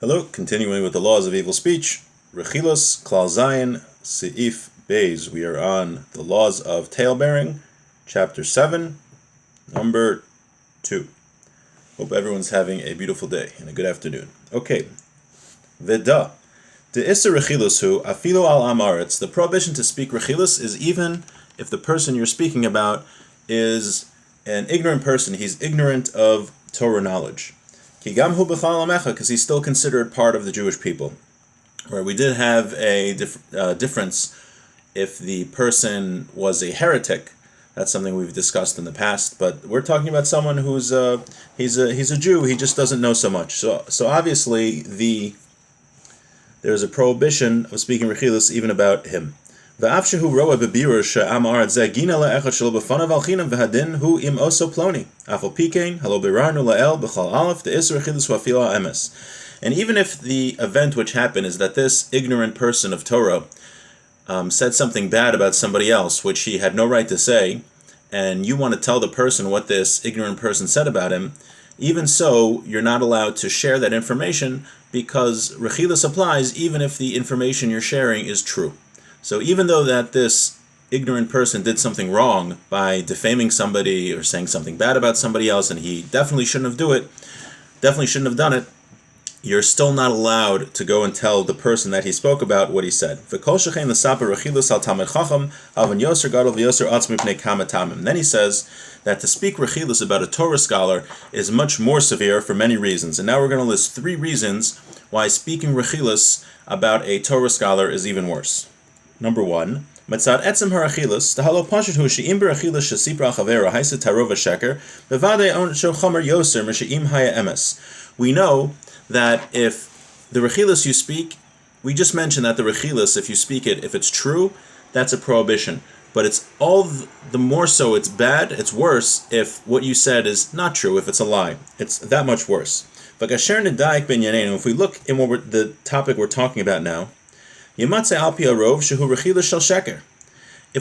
Hello, continuing with the laws of evil speech. Rechilus, Klal Zayin, Seif Beis. We are on the laws of tail-bearing, chapter 7, number 2. Hope everyone's having a beautiful day and a good afternoon. Okay, Veda. The Isser Rechilus hu, afilo al amaretz. The prohibition to speak Rechilus is even if the person you're speaking about is an ignorant person. He's ignorant of Torah knowledge. Because he's still considered part of the Jewish people. Where we did have a difference if the person was a heretic. That's something we've discussed in the past. But we're talking about someone who's he's a Jew. He just doesn't know so much. So obviously there's a prohibition of speaking Rechilus even about him. Even though that and even if the event which happened is that this ignorant person of Torah said something bad about somebody else, which he had no right to say, and you want to tell the person what this ignorant person said about him, even so, you're not allowed to share that information because Rechilus applies even if the information you're sharing is true. So even though that this ignorant person did something wrong by defaming somebody or saying something bad about somebody else, and he definitely shouldn't have done it, you're still not allowed to go and tell the person that he spoke about what he said. Then he says that to speak Rechilus about a Torah scholar is much more severe for many reasons. And now we're going to list 3 reasons why speaking Rechilus about a Torah scholar is even worse. Number 1, Matzad etzem harachilus, the halo pashut hu she'im berachilus shesipra chavera haisa tarova sheker, bevade on shochamer yoser meshe'im haya emes. We know that if the Rechilus you speak, we just mentioned that the Rechilus, if you speak it, if it's true, that's a prohibition. But it's all the more so, it's bad, it's worse if what you said is not true, if it's a lie. It's that much worse. But if we look in the topic we're talking about now, if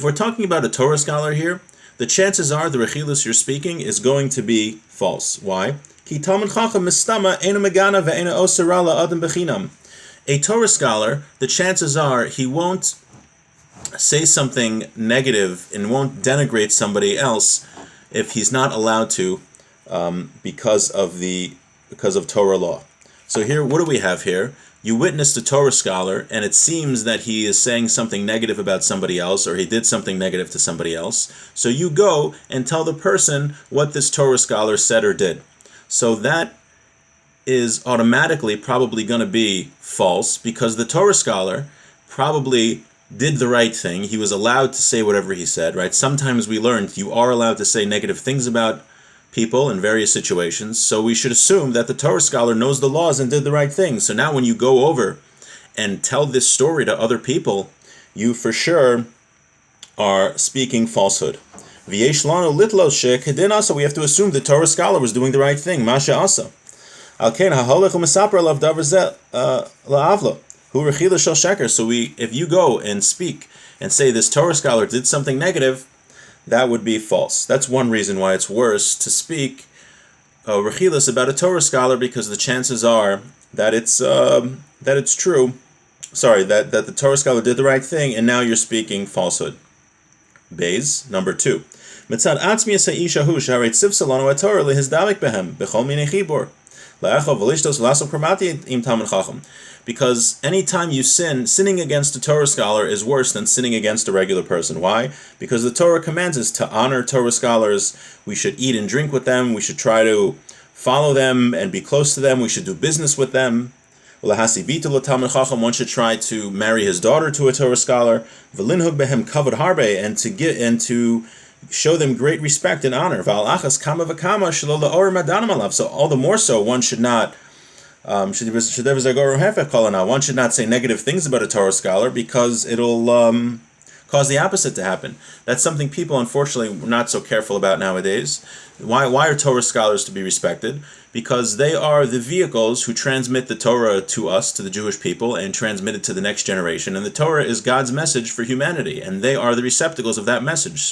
we're talking about a Torah scholar here, the chances are the Rechilus you're speaking is going to be false. Why? A Torah scholar, the chances are he won't say something negative and won't denigrate somebody else if he's not allowed to because of Torah law. So here, what do we have here? You witnessed a Torah scholar, and it seems that he is saying something negative about somebody else, or he did something negative to somebody else. So you go and tell the person what this Torah scholar said or did. So that is automatically probably going to be false, because the Torah scholar probably did the right thing. He was allowed to say whatever he said, right? Sometimes we learned you are allowed to say negative things about people in various situations, so we should assume that the Torah scholar knows the laws and did the right thing. So now when you go over and tell this story to other people, you for sure are speaking falsehood. V'yesh lanu litlos shekedin asa, we have to assume the Torah scholar was doing the right thing, masha asa. Al ken haholech u'mesaper alav davar zeh la'avlo hu rechilus shel sheker. So if you go and speak and say this Torah scholar did something negative, that would be false. That's one reason why it's worse to speak Rechilus about a Torah scholar, because the chances are that it's true. Sorry, that the Torah scholar did the right thing, and now you're speaking falsehood. Beis, number 2. Mitzad atzmi ha'isha hu sharet siv salanu ha'torah lehizdavik behem b'chol minei chibur la'echov v'lishtos v'lasov kramati im talmid chacham. Because anytime you sinning against a Torah scholar is worse than sinning against a regular person. Why? Because the Torah commands us to honor Torah scholars. We should eat and drink with them. We should try to follow them and be close to them. We should do business with them. One should try to marry his daughter to a Torah scholar. And to show them great respect and honor. So all the more so, one should not one should not say negative things about a Torah scholar, because it'll cause the opposite to happen. That's something people, unfortunately, are not so careful about nowadays. Why are Torah scholars to be respected? Because they are the vehicles who transmit the Torah to us, to the Jewish people, and transmit it to the next generation. And the Torah is God's message for humanity, and they are the receptacles of that message.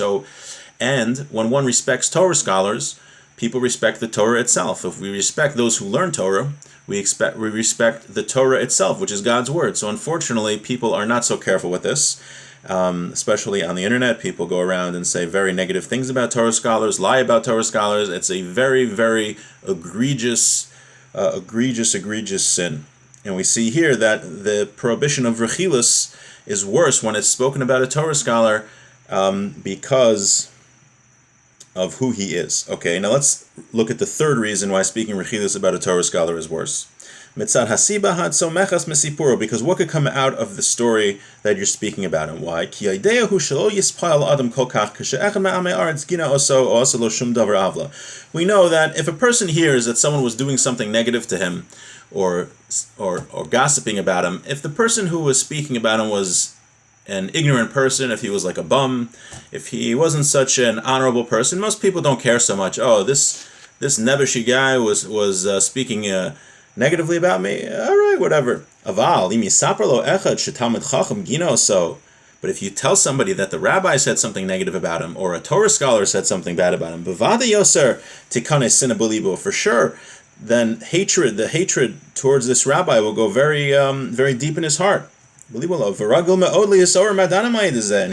And when one respects Torah scholars, people respect the Torah itself. If we respect those who learn Torah, we respect the Torah itself, which is God's word. So unfortunately, people are not so careful with this, especially on the internet. People go around and say very negative things about Torah scholars, lie about Torah scholars. It's a very, very egregious sin. And we see here that the prohibition of Rechilus is worse when it's spoken about a Torah scholar because of who he is. Okay, now let's look at the third reason why speaking Rechilus about a Torah scholar is worse. Mitzad hasiba had somechas mesipuro, because what could come out of the story that you're speaking about, and why? Ki idea hu shelo yispal adam kolkach kashe'echad ma'amei aretz gina oso lo shum davar avla. We know that if a person hears that someone was doing something negative to him, or gossiping about him, if the person who was speaking about him was an ignorant person, if he was like a bum, if he wasn't such an honorable person, most people don't care so much. Oh, this Nebushi guy was speaking negatively about me. All right, whatever. Aval imi saparlo echad shetalmid chacham gino so. But if you tell somebody that the rabbi said something negative about him, or a Torah scholar said something bad about him, bevada yoser tikane sinabulibo, for sure, then the hatred towards this rabbi will go very, very deep in his heart. And he's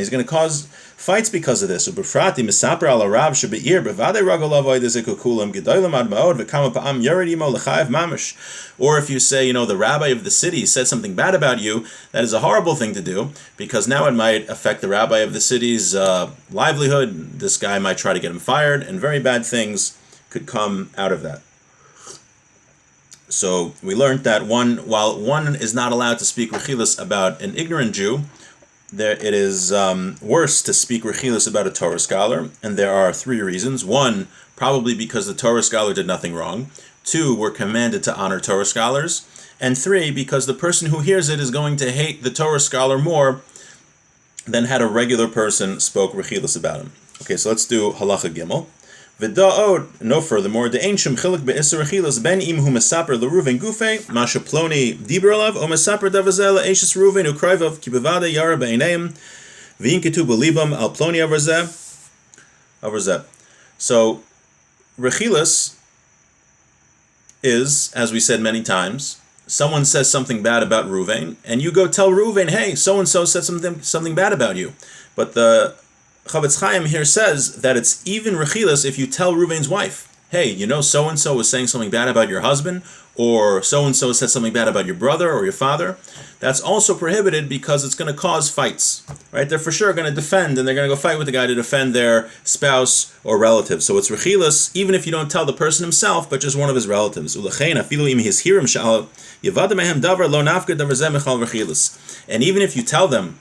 going to cause fights because of this. Or if you say, the rabbi of the city said something bad about you, that is a horrible thing to do, because now it might affect the rabbi of the city's livelihood. This guy might try to get him fired, and very bad things could come out of that. So we learned that while one is not allowed to speak Rechilus about an ignorant Jew, it is worse to speak Rechilus about a Torah scholar, and there are three reasons. One, probably because the Torah scholar did nothing wrong. Two, we're commanded to honor Torah scholars. And three, because the person who hears it is going to hate the Torah scholar more than had a regular person spoke Rechilus about him. Okay, so let's do Halacha Gimel. No furthermore, the ancient chilik be'isur Rechilus ben im hu mesaper l'Ruven gufe masha ploni diber alav o mesaper davazel eishes Ruven ukrayvav ki bevada yara beineim v'in ketu belibam al ploni avarzeh. So Rechilus is, as we said many times, someone says something bad about Ruven, and you go tell Ruven, hey, so and so said something bad about you. But the Chavetz Chaim here says that it's even Rechilus if you tell Reuven's wife, hey, so-and-so was saying something bad about your husband, or so-and-so said something bad about your brother or your father. That's also prohibited because it's going to cause fights, right? They're for sure going to defend, and they're going to go fight with the guy to defend their spouse or relative. So it's Rechilus, even if you don't tell the person himself, but just one of his relatives. And even if you tell them,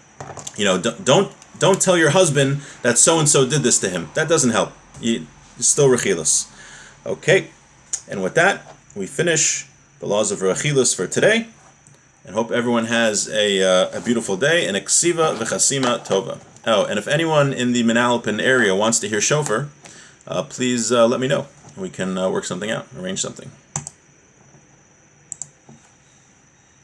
don't tell your husband that so-and-so did this to him. That doesn't help. It's still Rechilus. Okay, and with that, we finish the laws of Rechilus for today, and hope everyone has a beautiful day, and Eksiva v'chasima tova. Oh, and if anyone in the Manalapan area wants to hear shofar, please let me know. We can work something out, arrange something.